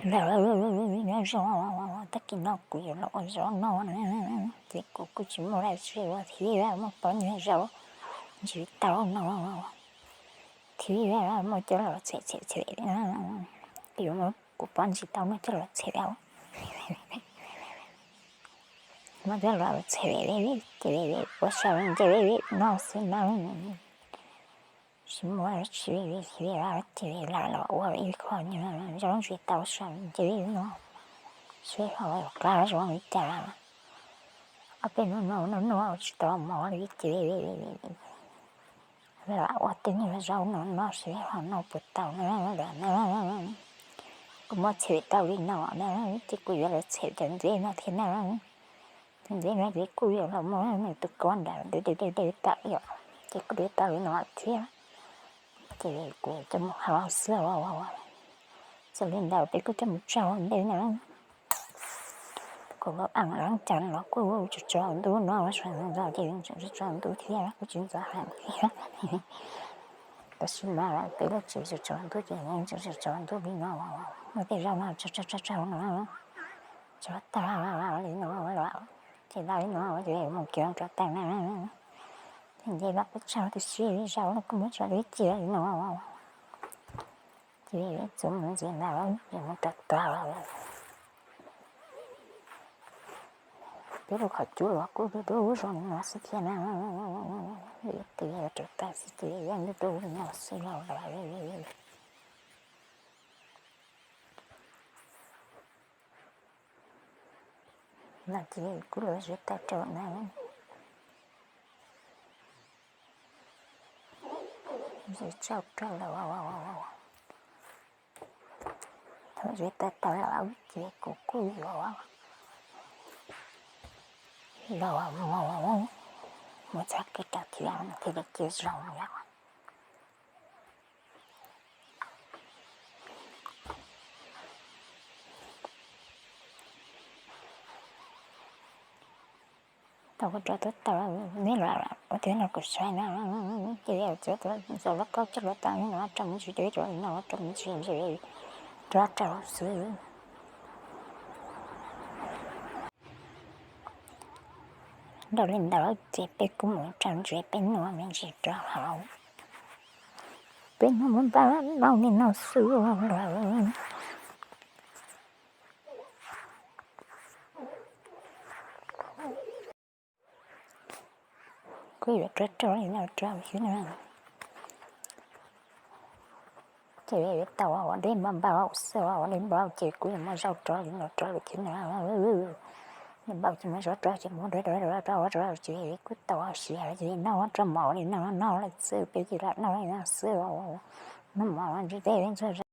Taki no kuyo no zo no na te kukuchi mora shiwa thiwa mo ponyo zo ji tao no thiwa mo chalo che io mo kupanji tao no chalo che dao mo chalo che posha no si no Simula ci la ora il cogno non ci tao san no se ho claro sono italiano appena no ci sto morì la ottenere già no si no puttao no come ci tao di no ti cui la c'è dentro thì nó di cui la mo tu con da de ta io ti cui tao no ti thì của trong họ sửa cho nên đầu thì có trong trâu đây nè có ăn ăn chăn nó có cho tôi nó sang ra thì cho tôi thì có chuyện gì hàngแต่สิมาแต่ละสิ่งจะจอนตัวเองจะจอนตัวพี่น้องไม่ได้เรามาจะเนาะจะตาเลยเนาะแล้วที่ได้เนาะที่มันเกี่ยวกับแต่งนะที่ได้รับผิดชอบที่สิ่งเราก็ไม่จะได้เจอเนาะที่สมมติแล้วยังมันตัดตาperò faccio quello sono una settimana ti è tutta settimana dove non si lavora la ti quello che sta tornando ciao wow thôi ta tao chỉ của cô lo một chắc cái đặt thì ăn thì được chia rau nữa tao có cho tao nếu là có thể nào có sai nó chỉ là cho tao rồi nó có chất lượng tao nó trong sự chế rồi nó trong sự gì ra trâu sự đầu lên đó chỉ biết cũng muốn trong chuyện bên nó mình chỉ cho họ bên nó muốn ba bao nhiêu nó sửa rồi cái việc rất trâu như nào trâu chứ nào chỉ biết tao ở đây mà bao sửa ở đây bao chỉ cũng mà rau trâu như nào trâu chứ nào nhưng bao nhiêu mà trâu chỉ muốn rồi chỉ cứ tao xí là gì nó trâu mỏ thì nó là sửa bây giờ là nó là sửa nó mỏ chỉ để bên